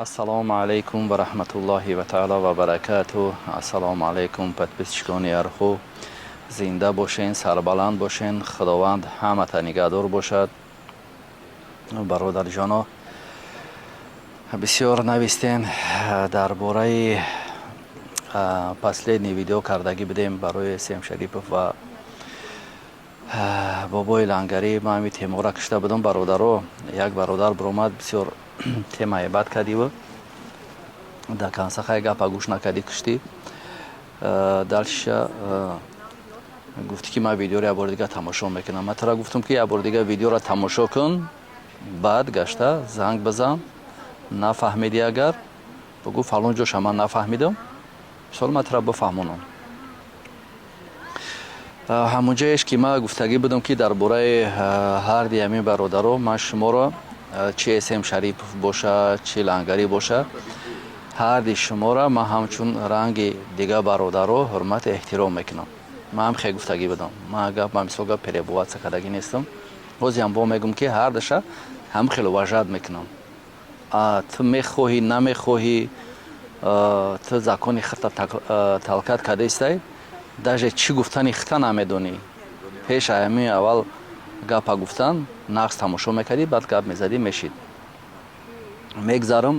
Ассалому алейкум ва рахматуллохи ва таала ва баракату. Ассалому алейкум подписчикони Арху. Зинда бошен, сарбаланд бошен. Худованд ҳамата нигоҳдор бошад. Бародарҷоно, бисёр навистен дар бораи последний видео кардагӣ будем барои Сем Шарипов ва бобои Лангари. Ман ҳамин темора кашида будам. Бародаро, як бародар биромад, бисёр темаи бад кардиву да кансахай гапа гӯш накарди кишти. Дальше гуфти ки ман видеоро як бори дига тамошо мекунам. Ман тора гуфтам ки як бори дига видеоро тамошо кун, баъд гашта занг бизан. Нафаҳмидӣ агар бигӯ фалон ҷоша ман нафаҳмидам, мисол ман тора бифаҳмонам. ҳамон ҷоеш ки ман гуфтагӣ будам ки дар бораи ҳарди ҳамин бародаро ман шуморо, чи Сем Шарипов боша, чи Лангари боша, ҳарди шуморо ман ҳамчун ранги дига бародаро ҳурмат эҳтиром мекунам. Ман ҳам хеле гуфтагӣ будам. Ман мисол гап перебуватса кардагӣ нестам. ҳозирам бо мегӯм ки ҳардаша ҳам хеле важат мекунам. Ту мехоҳӣ намехоҳӣ, ту закони хита талкат карда истай, даже чӣ гуфтани хита намедонӣ. Пеш ҳамин аввал гапа гуфтан нағз тамошо мекардӣ, баъд гап мезадӣ, мешид. Мегзарам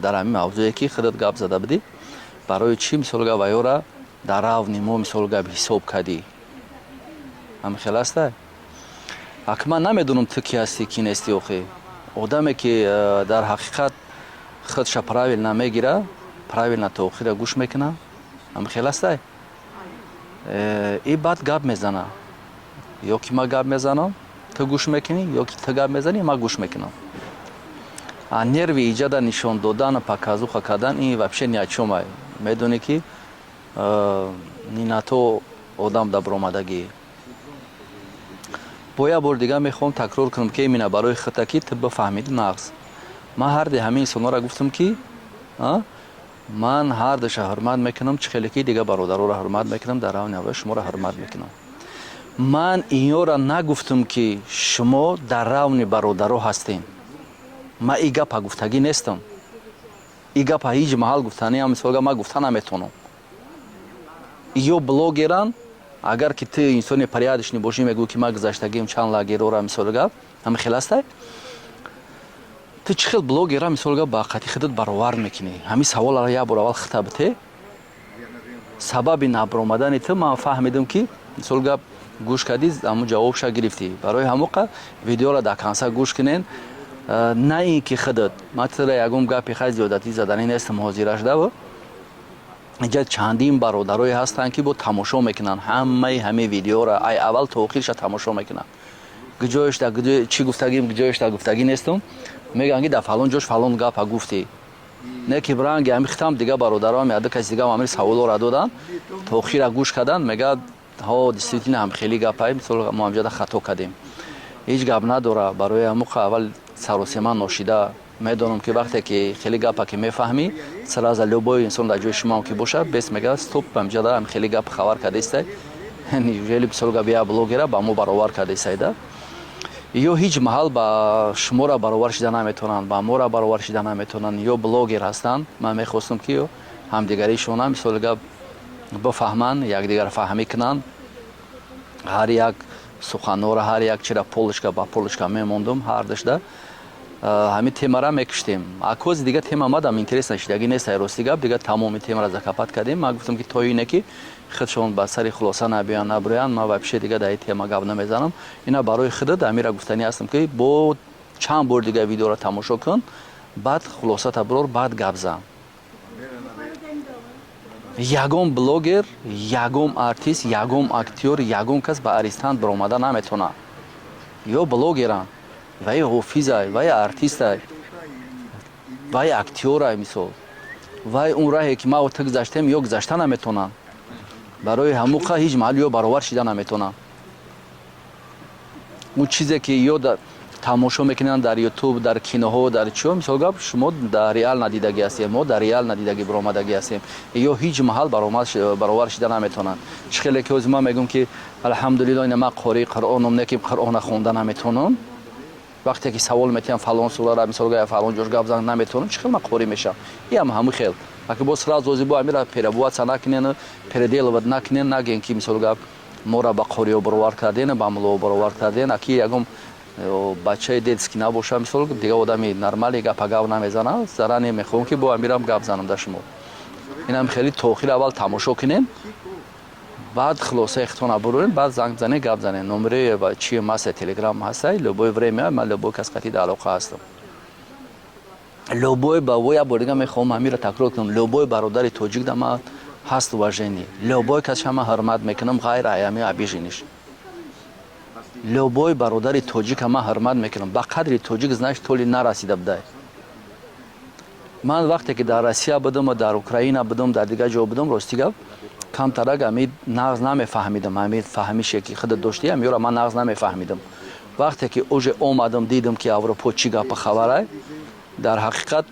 дар ҳамин мавзӯе ки худат гап зада будӣ, барои чӣ мисол гап ваёра дар равни мо мисол гап ҳисоб кардӣ. ҳамин хел аста. Ак ман намедонам ту ки ҳастӣ, ки нестӣ. охи одаме ки дар ҳақиқат худша правилна мегира, правилна то охира гӯш мекуна, ҳамин хел аста. И баъд гап мезана. ё ки ман гап мезанам, ту гӯш мекунӣ, ё ки ту гап мезанӣ, ман гӯш мекунам. Нерви иҷода нишон додан, паказуха кардан, ин вообще ни о чём ай. Медонӣ ки ни на то одам да биромадагӣ. Бо як бор дига мехоҳам такрор кунам ки имина барои хита ки ту бифаҳмидӣ нағз. Ман ҳарди ҳамин инсонҳоро гуфтам ки ман ҳардаша ҳурмат мекунам, чӣ хеле ки дига бародароро ҳурмат мекунам, дар равни аввал шуморо ҳурмат мекунам. ман инёро нагуфтам ки шумо дар равни бародаро ҳастем. ман и гапа гуфтагӣ нестам. И гапа ҳеҷ маҳал гуфтаниам мисолга ман гуфта наметавонам. ё блогеран, агар ки ту инсони порядочный бошӣ, мегӯ ки ман гузаштагим чанд лагерора мисол гап, ҳамин хел аста. ту чӣ хел блогера мисол гап ба қати худат баровар мекунӣ? Ҳамин саволро як бор аввал хита бите. Сабаби набиромадани ту ман фаҳмидам ки мисол гап гӯш кардӣ, ҳамун ҷавобша гирифтӣ. Барои ҳамоқа видеоро дар конца гӯш кунен. На ин ки худат ман тира ягон гапи хай зиёдатӣ заданӣ нестам ҳозира шудаву. инҷа чандин бародарое ҳастанд ки бо тамошо мекунанд. ҳамаи ҳамин видеоро ай аввал то охирша тамошо мекунанд. гуҷоишда чӣ гуфтагим, гуҷоишда гуфтагӣ нестам. мегӯянд ки дар фалон ҷош фалон гапа гуфтӣ. не ки ранги ҳамин хитам дига бародарам яду каси дига ҳамин саволоро доданд, то охира гӯш карданд, мегӯянд действительно ҳам хеле гапай мисол мо ҳамҷода хато кардем. ҳеҷ гап надора. барои ҳамоқа аввал саросема ношида медонам ки вақте ки хеле гапа ки мефаҳмӣ, сразу любой инсон дар ҷои шумоам ки бошад, бес мегӯяд стоп, ҳамҷода ҳам хеле гап хабар карда истай. неужели мисол гап я блогера ба мо баровар карда истайда? ё ҳеҷ маҳал ба шуморо баровар шида наметавонанд, ба моро баровар шида наметавонанд, ё блогер ҳастанд. ман мехостам ки ҳамдигаришона мисоли гап бифаҳманд, якдигарро фаҳмӣ кунанд. ҳар як суханҳоро, ҳар як чира полочка ба полочка мемондум ҳардашда. ҳамин темаро мекиштем. Акози дига тема мадам интерес нашидагӣ нест. рости гап дига тамоми темаро закапат кардем. ман гуфтам ки то ине ки худшон ба сари хулоса набиёянд набироянд, ман вообще дига дар ин тема гап намезанам. ина барои худат амира гуфтанӣ ҳастам ки бо чанд бор дига видеоро тамошо кун, баъд хулосата бирор, баъд гап зан. ягон блогер, ягон артист, ягон актёр, ягон кас ба аристан биромада наметавонад. ё блогеранд, вай ҳофизай, вай артистай, вай актёрай мисол, вай он раҳе ки ма ту гузаштем ё гузашта наметавонанд. барои ҳамоқа ҳеҷ маҳал ё баровар шида наметавонанд. он чизе ки ё тамошо мекунанд дар ютуб, дар киноҳо, дар чиё, мисол гап шумо дар реал надидагӣ ҳастем, мо дар реал надидагӣ биромадагӣ ҳастем. ё ҳеҷ маҳал баровар шида наметавонанд. чӣ хеле ки ҳозир ман мегӯм ки алҳамдулилло ина ман қории қуръонам, не ки қуръона хонда наметавонам. вақте ки савол метиҳам фалон сурара мисол гӯя фалон ҷош гап зан наметавонам чӣ хел ман қорӣ мешавам иам ҳамин хел аки боз сразу зибо амира перебуатса накунен переделыват накунен нагӯен ки мисол гап мора ба қориё баровар карден ба муло баровар карден аки ягон бачаи детский набоша мисол дига одами нормали гапа гап намезана заране мехоҳам ки бо амирам гап занам да шумо инам хеле то охир аввал тамошо кунем баъд хулосаи хитона бурӯрен баъд занг занен гап занен номери чӣ масса телеграм ҳастай любое время ман любой кас қатида алоқа ҳастам любой ба во я бор дига мехоҳам амира такрор кунам любой бародари тоҷик да ман ҳаст уважение любой касша ман ҳурмат мекунам ғайра аями обижениш любой бародари тоҷика ман ҳурмат мекунам ба қадри тоҷик знаеш толи нарасида будай ман вақте ки дар россия будам дар украина будам дар дига ҷо будам рости гап камтарак ами нағз намефаҳмидам ами фаҳмише ки худат дошти амиёра ман нағз намефаҳмидам вақте ки уже омадам дидам ки авропо чӣ гапа хабарай дар ҳақиқат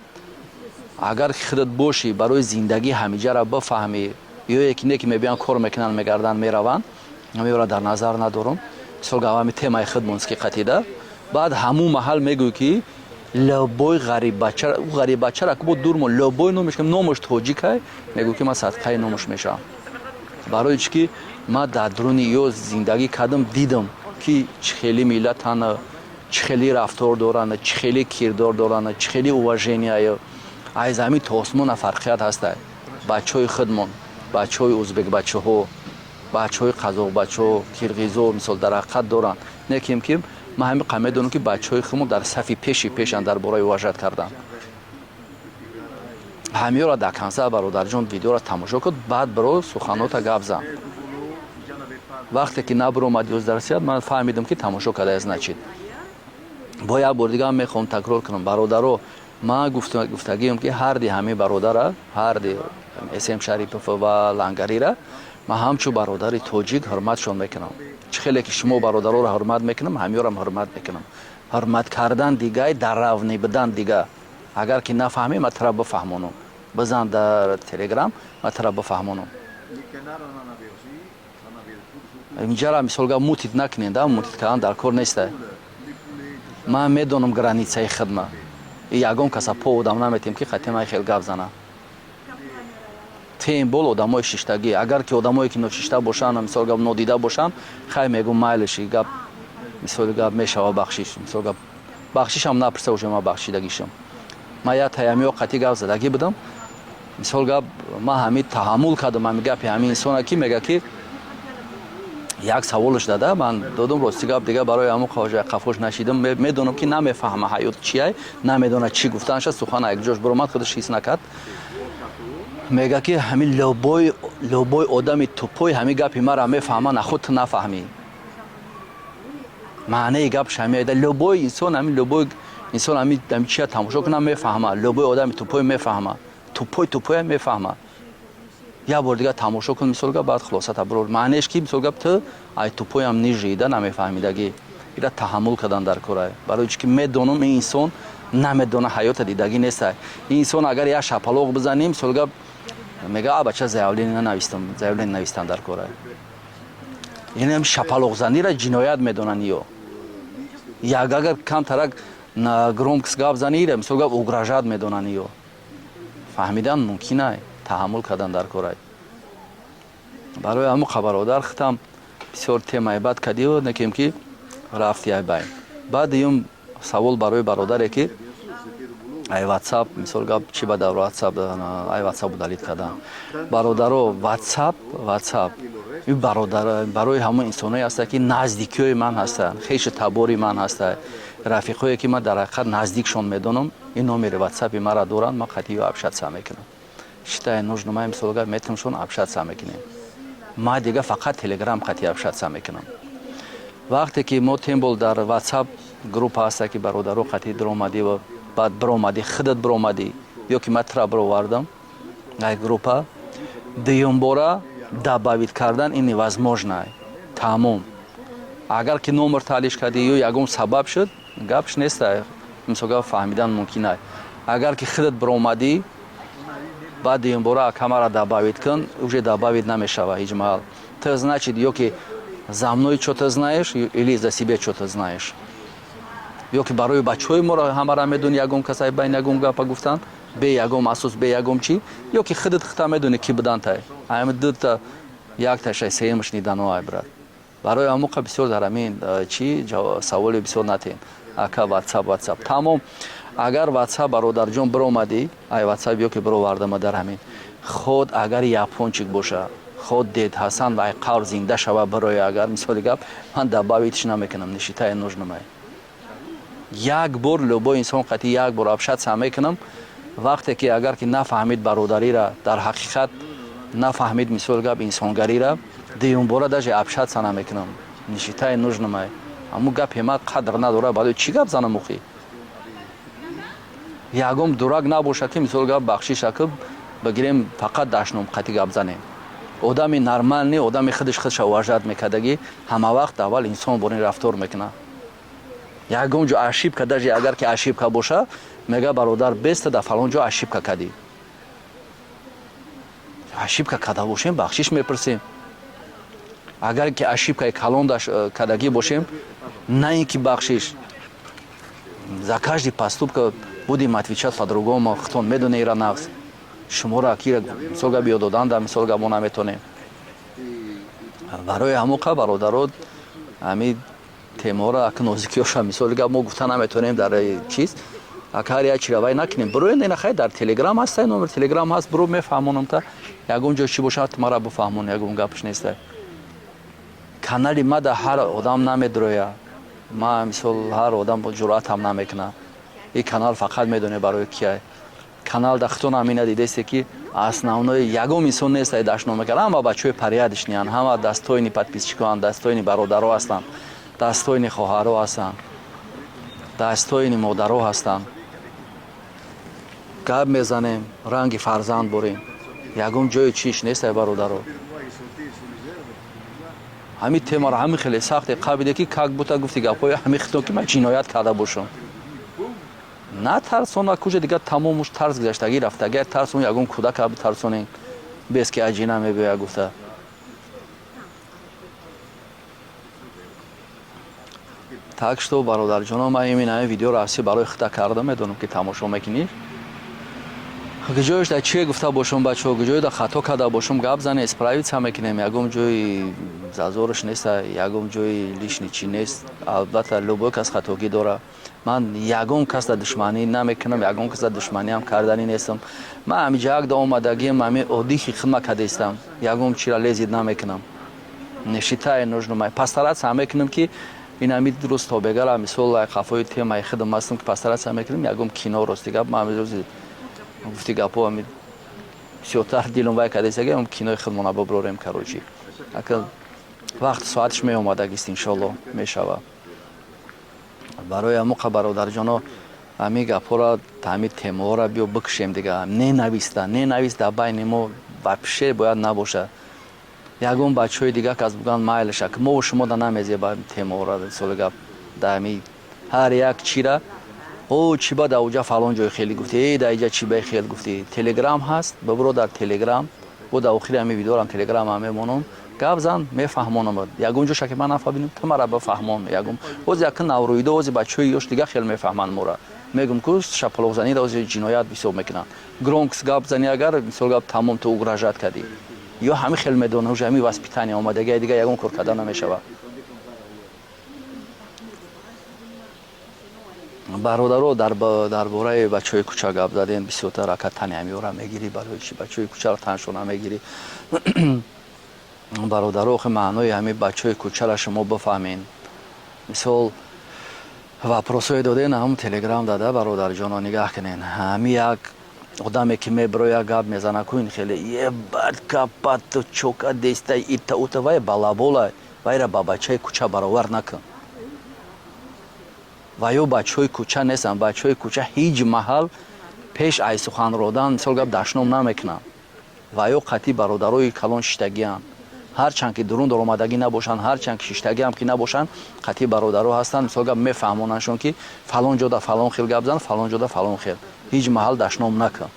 агар худат бошӣ барои зиндагӣ ҳамиҷара бифаҳмӣ ё яки не ки мебиён кор мекунанд мегардан мераванд амиёра дар назар надорам мисол гавами темаи худмонст ки қатида баъд ҳамун маҳал мегӯй ки любой ғариббача ғариббачара ки бо дурмо любой номиш номуш тоҷикай мегӯй ки ман садқаи номуш мешавам барои чӣ ки ман дар дуруни ё зиндагӣ кардам дидам ки чӣ хели миллатана чӣ хели рафтор доранд чӣ хели кирдор доранд чӣ хели уважение аз замин то осмона фарқият ҳастай бачаҳои худмон бачаҳои ӯзбекбачаҳо бачаҳои қазоқбачаҳо кирғизо мисол дар ҳақиқат доранд не ким ман ҳамин қа медонам ки бачаҳои худмон дар сафи пешанд дар бораи уважат кардан ҳамиёра дар канса бародарҷон видеоро тамошо куд баъд биро суханота гап зан вақте ки набиромад 11 ман фаҳмидам ки тамошо карда значит бо як бор дига мехоҳам такрор кунам бародаро ман гуфтагиам ки ҳарди ҳамин бародара ҳарди см шарипов ва лангарира ман ҳамчун бародари тоҷик ҳурматшон мекунам чӣ хеле ки шумо бародароро ҳурмат мекунам ҳамиёрам ҳурмат мекунам ҳурмат кардан дигай дар равни будан дига агар ки нафаҳмӣ ман тара бифаҳмонам бизан дар телеграм ман тара бифаҳмонам инҷара мисолга мутит накунен да мутит кардан дар кор нестай ман медонам границаи хидма ягон каса по одам наметем ки қатимаи хел гап зана тем бол одамои шиштагӣ агар ки одамое ки ношишта бошанд мисол гап нодида бошанд хай мегум майлеши гап мисоли гап мешава бахшиш мисол гап бахшишам напурса уже ман бахшидагишам ман як таямиё қатӣ гап задагӣ будам мисол гап ман ҳамин таҳаммул кардам ҳамин гапи ҳамин инсона ки мега ки як саволаш дада ман додам рости гап дига барои ҳамун қафош нашидам медонам ки намефаҳма ҳаёт чияй намедона чӣ гуфтанша сухана якҷош биромад худаш ҳис накард мега ки ҳамин любой одами тупой ҳамин гапи маро мефаҳма нахуд ту нафаҳмӣ маънаи гапш ҳамида любой инсон ҳамин любой инсон ҳамин чия тамошо кунам мефаҳма любой одами тупой мефаҳма тупой мефаҳма як бор дига тамошо кун мисол гап баъд хулосата бирор маънеш ки мисол гап ту ай тупоям нижида намефаҳмидагӣ ира таҳаммул кардан дар корай барои чӣ ки медонам ин инсон намедона ҳаёта дидагӣ нестай ин инсон агар як шапалоқ бизанем мисол гап мега бача заявление навистан дар корай яъне шапалоқзанира ҷиноят медонанд ё як агар камтарак громкс гап занира мисол гап угражат медонанд ё фаҳмидан мумкин ай таҳаммул кардан дар корай барои ҳамун қабародар хитам бисёр темаи бад кадио некем ки рафти ай байн баъд юм савол барои бародаре ки ай ватсап мисол гап чӣ ба дар ватсап ай ватсапу далит кардан бародаро ватсап барои ҳамун инсоное ҳаста ки наздикиҳои ман ҳастанд хешу табори ман ҳаста рафиқое ки ман дар ҳақиқат наздикшон медонам ин номери ватсапи маро доранд ман қатиё абшатса мекунам считай нужно ман мисол гап метавоншон абшатса мекунем ман дига фақат телеграм қатиё абшатса мекунам вақте ки мо тем бол дар ватсап группа ҳаста ки бародаро қатӣ диромадӣ ва баъд биромадӣ худат биромадӣ ё ки ман тра бировардам ай группа дуюмбора добавит кардан ин невозможно тамом агар ки номер таълиш кардӣ ё ягон сабаб шуд гапш нестай мисол гап фаҳмидан мумкин ай агар ки худат биромадӣ баъд дуюмбора акамаро добавит кун уже добавит намешава ҳеҷ маҳал то значит ё ки за мной что-то знаешь или за себя что-то знаешь ё ки барои бачаҳои моро ҳамаро медони ягон касай байн ягон гапа гуфтан бе ягон асос бе ягон чӣ ё ки худат хита медони ки будантай ҳами дута якташай сеюм шниданоай брат барои амоқа бисёр дар ҳамин чӣ саволи бисёр натем ака ватсап тамом агар ватсап бародарҷон биромадӣ ай ватсап ё ки бировардама дар ҳамин худ агар япончик боша худ дед ҳасан ай қавр зинда шава барои агар мисоли гап ман добавитш намекунам нишитаи нужнамай як бор любой инсон қати як бор общаться мекунам вақте ки агар ки нафаҳмид бародарира дар ҳақиқат нафаҳмид мисоли гап инсонгарира дуюмбора даже общаться намекунам нишитаи нужнамай аммо гапи ман қадр надора баъд чӣ гап занам охи ягон дурак набоша ки мисоли гап бахшиша ки бигирем фақат дашном қати гап занем одами нормални одами худша уважат мекардаги ҳама вақт аввал инсон бо ин рафтор мекуна ягон ҷо ошибка даже агар ки ошибка боша мега бародар беста дар фалон ҷо ошибка кардӣ ошибка карда бошем бахшиш мепурсем агар ки ошибкаи калон кардагӣ бошем на ин ки бахшиш за каждый поступка будем отвечать по-другому хтон медоне ира нафс шуморо ки мисолга биё додан дар мисолга мо наметонем барои ҳамоқа бародарот ҳами темора ак нозикиёша мисолга мо гуфта наметонем дар чиз акар я чиравай накунем бирои ненахай дар телеграм ҳастай номер телеграм ҳаст биро мефаҳмонамта ягон ҷо чӣ бошад мара бифаҳмон ягон гапш нестай канали ма да ҳар одам намедроя ма мисол ҳар одам ҷуръатам намекуна ин канал фақат медоне барои кияй канал да хитон ҳамина дидесте ки основной ягон инсон нестай дашно мекард ҳама бачаҳои порядочниян ҳама дастойни подписчикоан дастойни бародаро ҳастанд дастойни хоҳаро ҳастанд дастойни модаро ҳастанд гап мезанем ранги фарзанд борем ягон ҷои чиш нестай бародаро ҳамин темаро ҳамин хеле сахте қабиде ки как бута гуфти гапҳои ҳамин хитон ки ман ҷиноят карда бошам натарсон ва куҷа дигар тамом уж тарс гузаштагӣ рафтагӣ тарсон ягон кӯдака битарсонем бес ки аҷина мебоя гуфта так что бародарҷоно ман ҳамин видеоро аси барои хита карда медонам ки тамошо мекунӣ гуҷоиш да чие гуфта бошам бачаҳо гуҷои да хато карда бошам гап зане исправиться мекунем ягон ҷои зазориш неста ягон ҷои лишни чӣ нест албатта любой кас хатогӣ дора ман ягон кас да душманӣ намекунам ягон кас да душманиам карданӣ нестам ман ҳамиҷаак да омадагиам ҳамин оддии хидмат кардастам ягон чира лезид намекунам нишитаи нужнамай пастаратсия мекунам ки ин ҳамин дуруст тобегара мисол қафои темаи хидм ҳастам ки пастаратсия мекунам ягон кино рости гап ман ҳамин гуфти гапҳо ҳамин сиётар дилам вай кардастаги ҳам кинои хидмона биброрем карочи ака вақт соатиш меомадагист иншоалло мешава барои ҳамоқа бародарҷоно ҳамин гапҳоро ҳамин темаҳоро биё бикушем дига ненавист дар байни мо вапше бояд набоша ягон бачаҳои дига кас буган майлаша ки мо шумо да намезеба темаҳоро соли гап дар ҳамин ҳар як чира о чӣ ба дар уҷа фалон ҷой хеле гуфтӣ дар иҷа чӣ ба хел гуфтӣ телеграм ҳаст бибиро дар телеграм бо дар охири ҳамин видеорам телеграм ҳам мемонам гап зан мефаҳмонам ягон ҷоша ки ман нафаҳмидам ту мара бифаҳмон ягон ози якин наврӯида ози бачаҳои ёш дига хел мефаҳманд мора мегум ку шаполоқзанира ози ҷиноят бисёр мекунанд громкс гап зани агар мисол гап тамом ту угражат кардӣ ё ҳамин хел медонам уж ҳамин васпитания омадагии дига ягон кор карда намешавад бародаро дар бораи бачаҳои кӯча гап задем бисёртар ака тани ҳамиёра мегирӣ барои чи бачаҳои кӯчаро таншона мегирӣ бародаро охи маънои ҳамин бачаҳои кӯчаро шумо бифаҳмед мисол вапросое доден ҳам телеграм дада бародарҷоно нигаҳ кунед ҳамин як одаме ки мебиро як гап мезана куин хеле ебад капату чока дестай ита ута вай балабола вайра ба бачаи кӯча баровар накун ва ё бачаҳои кӯча нестанд бачаҳои кӯча ҳеҷ маҳал пеш ай сухан родан мисол гап дашном намекунанд ва ё қатъи бародарои калон шиштагианд ҳарчанд ки дурун даромадагӣ набошанд ҳарчанд ки шиштагиам ки набошанд қатъи бародаро ҳастанд мисол гап мефаҳмонандшон ки фалон ҷода фалон хел гап зан фалон ҷода фалон хел ҳеҷ маҳал дашном накун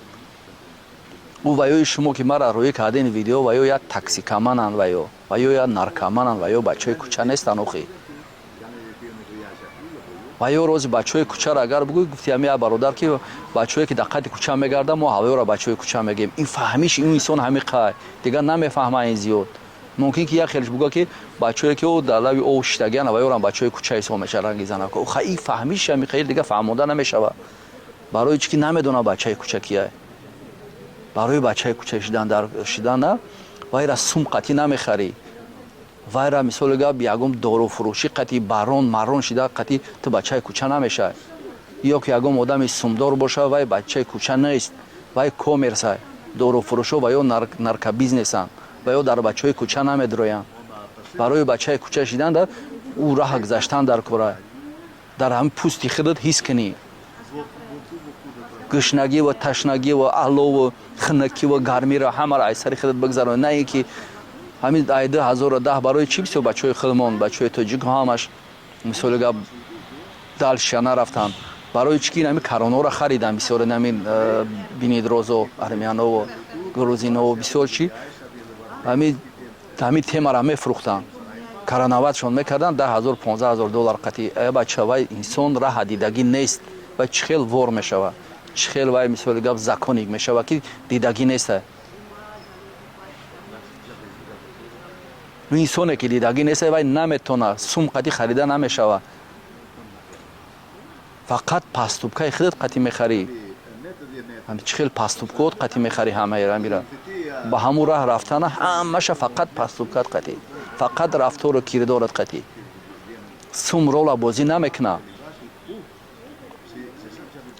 ӯ ва ёи шумо ки мара рӯӣ кардин видео ва ё як таксикамананд ва ё як наркомананд ва ё бачаҳои кӯча нестанд охи ва ё рози бачаҳои кӯчаро агар бугӯй гуфти ҳами бародар ки бачаҳое ки дар қадди кӯча мегарданд мо ҳавоёро бачаҳои кӯча мегӯем ин фаҳмиши ин инсон ҳами қай дигар намефаҳма ин зиёд мумкин ки як хелаш бугӯ ки бачаҳое ки дар лави ов шидагиянд ва ёрам бачаҳои кӯча ҳисоб мешаванд рангизанак оха ин фаҳмиши ҳами қаил дигар фаҳмода намешавад барои чӣ ки намедонад бачаҳи кӯча кияй барои бачаҳи кӯча шидан на вайра сум қатӣ намехарӣ вайра мисоли гап ягон дорӯфурӯшӣ қатӣ барон марон шида қатӣ ту бачаҳи кӯча намешавӣ ё ки ягон одами сумдор бошад вай бачаҳи кӯча нест вай комерса дорӯфурӯшо ва ё наркобизнесанд ва ё дар бачаҳои кӯча намедроянд барои бачаҳи кӯча шидан дар ӯ раҳ гузаштан дар кора дар ҳамин пӯсти худат ҳис кунӣ гушнагӣ ва ташнагӣ ва алову хунукӣ ва гармиро ҳамаро аз сари худат бигзаронӣ на ин ки ҳамин 2010 барои чӣ бисёр бачаҳои худмон бачаҳои тоҷик ҳамаш мисоли гап далшия нарафтанд барои чӣ ки ҳамин каронаро хариданд бисёр ҳамин бинедрозо армянову грузинову бисёр чӣ ҳамин темаро мефурӯхтанд коронаватшон мекарданд $10,000-15,000 қатӣ бача вай инсон раҳа дидагӣ нест вай чӣ хел вор мешавад чӣ хел вай мисоли гап законик мешавад ки дидагӣ нест инсоне ки дидагӣ нест вай наметавонад сум қатӣ харида намешавад фақат пастубкаи худат қатӣ мехарӣ чӣ хел пастубкот қатӣ мехарӣ ҳамаира ба ҳамун раҳ рафтана ҳамаша фақат пастубкат қатӣ фақат рафтору кирдорат қатӣ сум рола бозӣ намекунад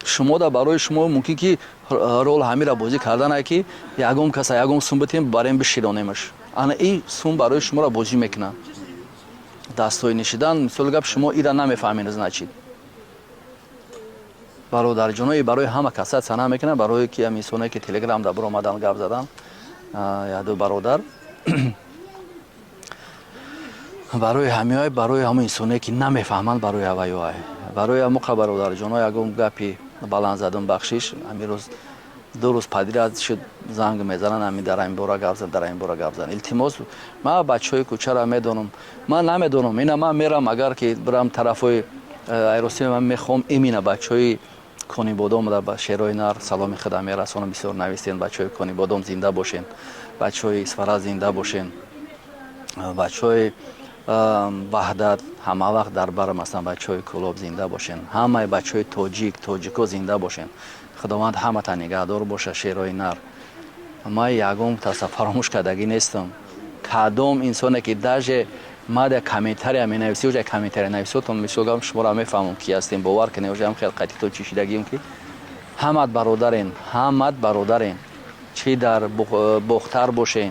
шумо да барои шумо мумкин ки рол ҳамира бозӣ карданае ки ягон каса ягон сум битем барем биширонемаш ана ин сум барои шуморо бозӣ мекунад дастои нишидан мисоли гап шумо ира намефаҳмед значит бародарҷонои барои ҳама каса сана мекунад барое ки ам инсоне ки телеграмда биромадан гап задан яду бародар барои ҳамиҳой барои ҳамон инсоне ки намефаҳманд барои аваёй барои ҳамуқа бародарҷоно ягон гапи баланд задум бахшиш ҳамирӯз 2 рӯз падират шуд занг мезананд ҳамин дар ин бора гап зад дар ин бора гап зад илтимос ман бачаҳои кӯчаро медонам ман намедонам ина ман мерам агар ки бирам тарафҳои айросиё ман мехоҳам имина бачаҳои конибодом ба шерои нар саломи худам мерасонам бисёр навистен бачаҳои конибодом зинда бошен бачаҳои исфара зинда бошен бачаҳои ваҳдат ҳамавақт дар барам ҳастанд бачаҳои кӯлоб зинда бошен ҳамаи бачаҳои тоҷико зинда бошен худованд ҳамата нигаҳдор боша шерои нар ман ягон таса фаромӯш кардагӣ нестам кадом инсоне ки даже мада комментария менависи ӯ ҷа комментария нависотон мисолам шуморо мефаҳмам ки ҳастем бовар кунем ӯ ҷам хел қатитон чӣ шидагием ки ҳамат бародарен чӣ дар бохтар бошен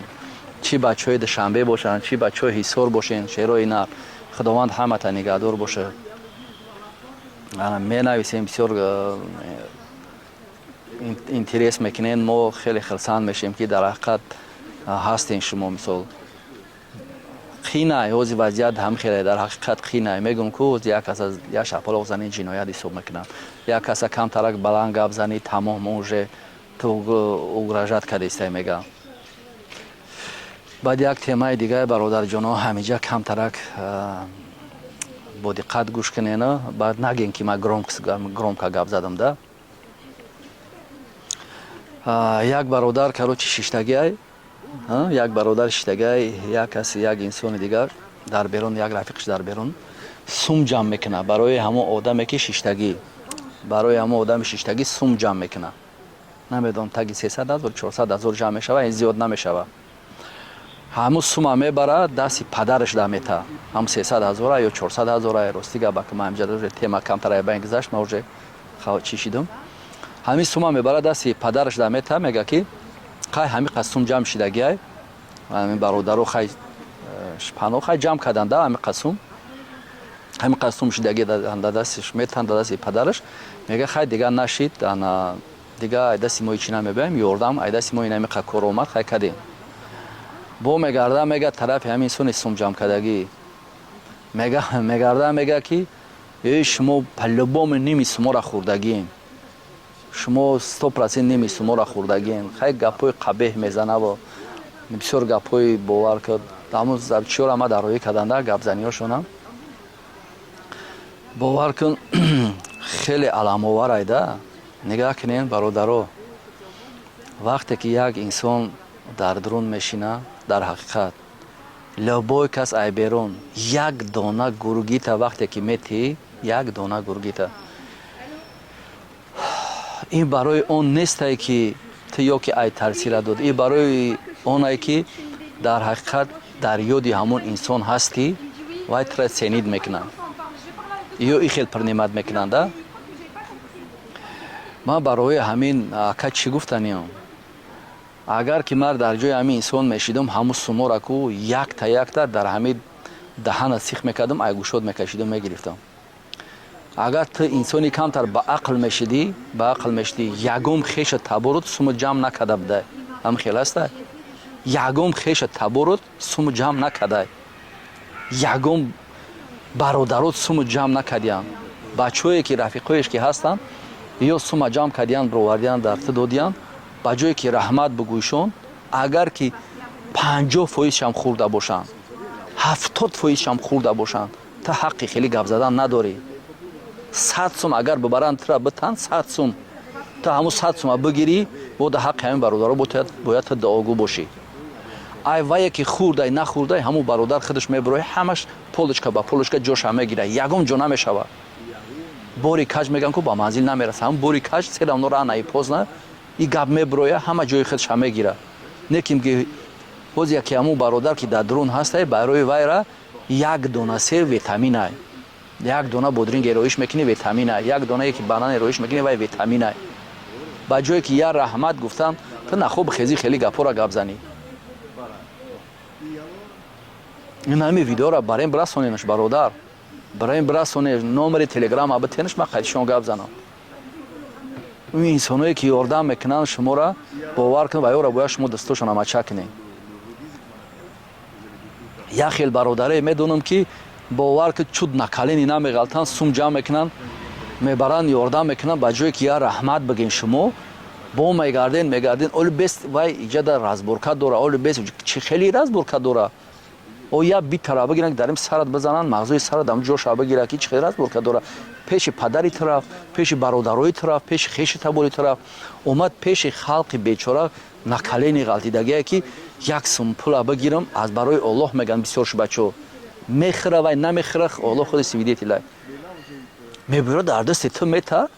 чӣ бачаҳои душанбе бошанд чӣ бачаҳои ҳисор бошен шерои нар худованд ҳамата нигаҳдор боша менависем бисёр интерес мекунем мо хеле хелсанд мешем ки дар ҳақиқат ҳастем шумо мисол қинай ҳози вазъият ҳам хеле дар ҳақиқат қинай мегӯм ки ҳози як каса як шаполоқ занӣ ҷиноят ҳисоб мекунам як каса камтарак баланд гап занӣ тамом уже ту угражат кадистай мегам баъд як темаи дигаи бародарҷоно ҳамиҷа камтарак бо диққат гӯш кунена баъд нагем ки ман громка гап задам да як бародар карочи шиштагиай як бародар шиштагиай як каси як инсони дигар дар берун як рафиқаш дар берун сум ҷамъ мекунад барои ҳамон одаме ки шиштагӣ барои ҳамон одами шиштагӣ сум ҷамъ мекунад намедонам таги 300,000-400,000 ҷамъ мешавад ин зиёд намешавад ҳамун сума мебарад дасти падараш да мета ҳам 300,000 ё 400,000 рости габак ма ҳамҷа тема камтара байн гузашт ма уже чӣ шидам ҳамин сума мебарад дасти падараш да мета мега ки қай ҳамин қад сум ҷамъ шидагиай ҳамин бародару хай шпано хай ҷамъ карданда ҳамин қад сум шидагӣ да дастиш метан да дасти падараш мега хай дигар нашид дигар ай дасти мо ичи намебаем ёрдам ай дасти мо ин ҳамин қад кор омад хай кадем бо мегарда мега тарафи ҳамин инсони сум ҷамъкардагӣ мегарда мега ки шумо по-любому ними суморо хӯрдагием шумо 100% ними суморо хӯрдагием хай гапҳои қабеҳ мезанаву бисёр гапҳои бовар кард ҳамун чиёра ма дар роӣ карданда гапзаниҳошонам бовар кун хеле аламовар айда. Нигаҳ кунед бародаро, вақте ки як инсон дар дрон мешина, дар ҳақиқат лобои кас ай берун як дона гургита вақте ки мети, як дона гургита, ин барои он нестай ки ту ёки ай тарсила дод, ин барои онае ки дар ҳақиқат дар ёди ҳамон инсон ҳастӣ, вай тра сенид мекунанд ё ин хел пирнимат мекунанда. ман барои ҳамин ака чӣ гуфтанем, агар ки мар дар ҷои ҳамин инсон мешидам, ҳамун сумора ку якта дар ҳамин даҳана сих мекардам, ай гӯшод мекашидам, мегирифтам. агар ту инсони камтар ба ақл мешидӣ, ягум хеша таборуд суmu ҷамъ накарда будай, ҳам хел аста, ягум хеша таборуд суmu ҷамъ накардай, ягум бародарот суmu ҷамъ накардиян, бачҳое ки рафиқоеш ки ҳастанд ё сума ҷамъ кардиян, бировардиян дар ту додиян, ба ҷое ки раҳмат бигӯишон, агар ки 50% хурда бошанд, 70% хурда бошанд, ту ҳаққи хеле гап задан надорӣ. 100 сум агар бибаранд тура битан, 100 сум ту ҳамун 100 сума бигирӣ, бода ҳаққи ҳамин бародаро бояд ту дуогӯ бошӣ. ай вае ки хурдай нахурдай, ҳамун бародар худаш мебирояд, ҳамаш полочка ба полочка ҷоша мегирад, ягон ҷо намешавад. бори каҷ мегӯям ку ба манзил намерасад, ҳамун бори каҷ седамно ранаи позна и гап мебирояд, ҳама ҷои худаш мегирад. не ким ки ҳоз яке ҳамун бародар ки дар дрон ҳастай, барои вайра як дона сев витаминай, як дона бодринг эроиш мекунӣ, витаминай, як дона яки банан эроиш мекунӣ, вай витаминай. ба ҷое ки я раҳмат гуфтам, ту нахоб хези хеле гапҳоро гап занӣ. ин ҳамин видеора барем бирасоненаш бародар, барем бирасонеш, номери телеграм абитенаш, ман қайдишон гап занам. ин инсоное ки ёрдам мекунанд шуморо, бовар кун ва ёра бояд шумо дастошона мача кунед. як хел бародаре медонам ки бовар ки чуд накалини намеғалтанд, сум ҷамъ мекунанд, мебаранд ёрдам мекунанд, ба ҷое ки я раҳмат бигин шумо, бо мегарден оли бест вай иҷада разборка дора, оли бест чӣ хели разборка дора, о я битара бигиранд дарим сарат бизананд, мағзои сарат ам ҷоша бигира ки чӣ хел разборка дора, пеши падари тараф, пеши бародарои тараф, пеши хеши табори тараф омад, пеши халқи бечора накалени ғалтидагие ки як сум пула бигирам, аз барои Аллоҳ меган бисёрши бачаҳо мехӯра вай намехӯра, Аллоҳ худи свидетелай, мебиёрад дар дасти ту мета,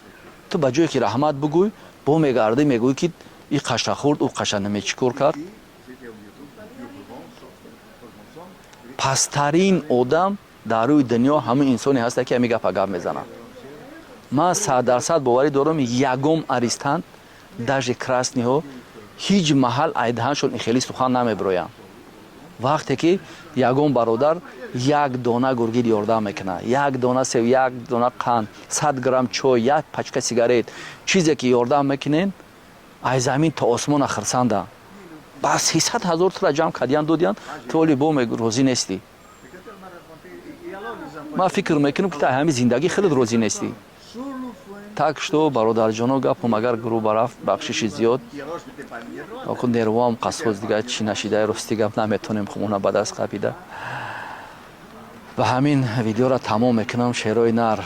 ту ба ҷое ки раҳмат бигӯй, бо мегардӣ мегӯӣ ки и қаша хурд, ӯ қаша наме чӣ кор кард. пасттарин одам дар рӯи дунё ҳамин инсоне ҳаста ки ҳамин гапа гап мезанад. ман 100% боварӣ дорам, ягом арестант дажи красниҳо ҳеҷ маҳал айдаҳаншон хеле сухан намебироянд. вақте ки ягон бародар як дона гургид ёрдам мекунад, як дона сев, як дона қанд, 100 грамм чой, як пачка сигарет, чизе ки ёрдам мекунен, ай замин то осмона хирсанда, ба 300 000 тура ҷамъ кардиян додиян, ту оли бо розӣ нестӣ. ман фикр мекунам ки та ҳамин зиндагӣ хеле розӣ нестӣ. так что бародарҷоно, гапам агар гурӯҳ барафт бахшиши зиёд, оку нервуам қасхоз дига чӣ нашидай рости гап наметонем хумона ба даст қапида. ба ҳамин видеоро тамом мекунам. Шерои нар,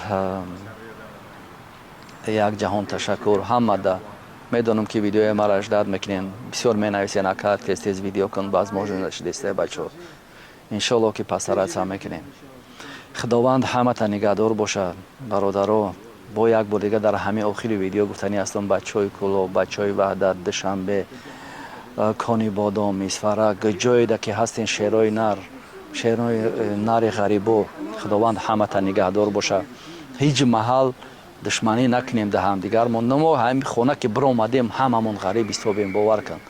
як ҷаҳон ташаккур ҳамада. медонам ки видеои маро аждад мекунен, бисёр менависен, ака тез видео кун, баъз можнашидесте бачаҳо. иншоалло ки пасаратса мекунем. худованд ҳамата нигаҳдор бошад. бародаро, бо як бор дига дар ҳамин охири видео гуфтанӣ ҳастам, бачаҳои кӯлоб, бачаҳои ваҳдат, душанбе, кони бодом, исфарак, ҷоеда ки ҳастен шерои нар, шерои нари ғарибо, худованд ҳамата нигаҳдор бошад. ҳеҷ маҳал душманӣ накунем да ҳамдигармон. намо ҳамин хона ки биромадем ҳамамон ғариб ҳисобем, бовар кун.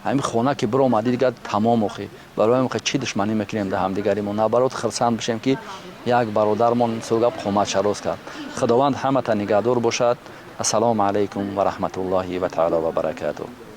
ҳамин хона ки биромадӣ дига тамом охӣ. барои ҳамин чӣ душманӣ мекунем да ҳамдигаримон? наоборот хирсанд бошем ки як бародармон сӯгаб қоматшарос кард. худованд ҳамата нигаҳдор бошад. ассалому алайкум ва раҳматуллоҳи ва таъало ва баракатуҳ.